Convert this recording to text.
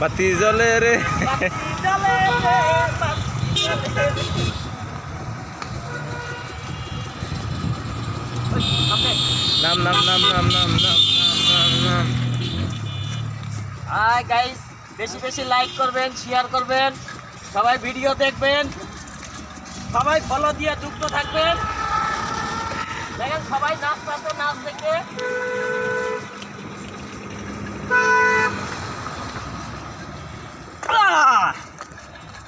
বাতি জ্বলে রে নাম নাম নাম নাম নাম নাম নাম নাম। হাই গাইস, বেশি বেশি লাইক করবেন, শেয়ার করবেন, সবাই ভিডিও দেখবেন, সবাই ফলো দিয়ে যুক্ত থাকবেন। দেখেন সবাই নাচ দেখে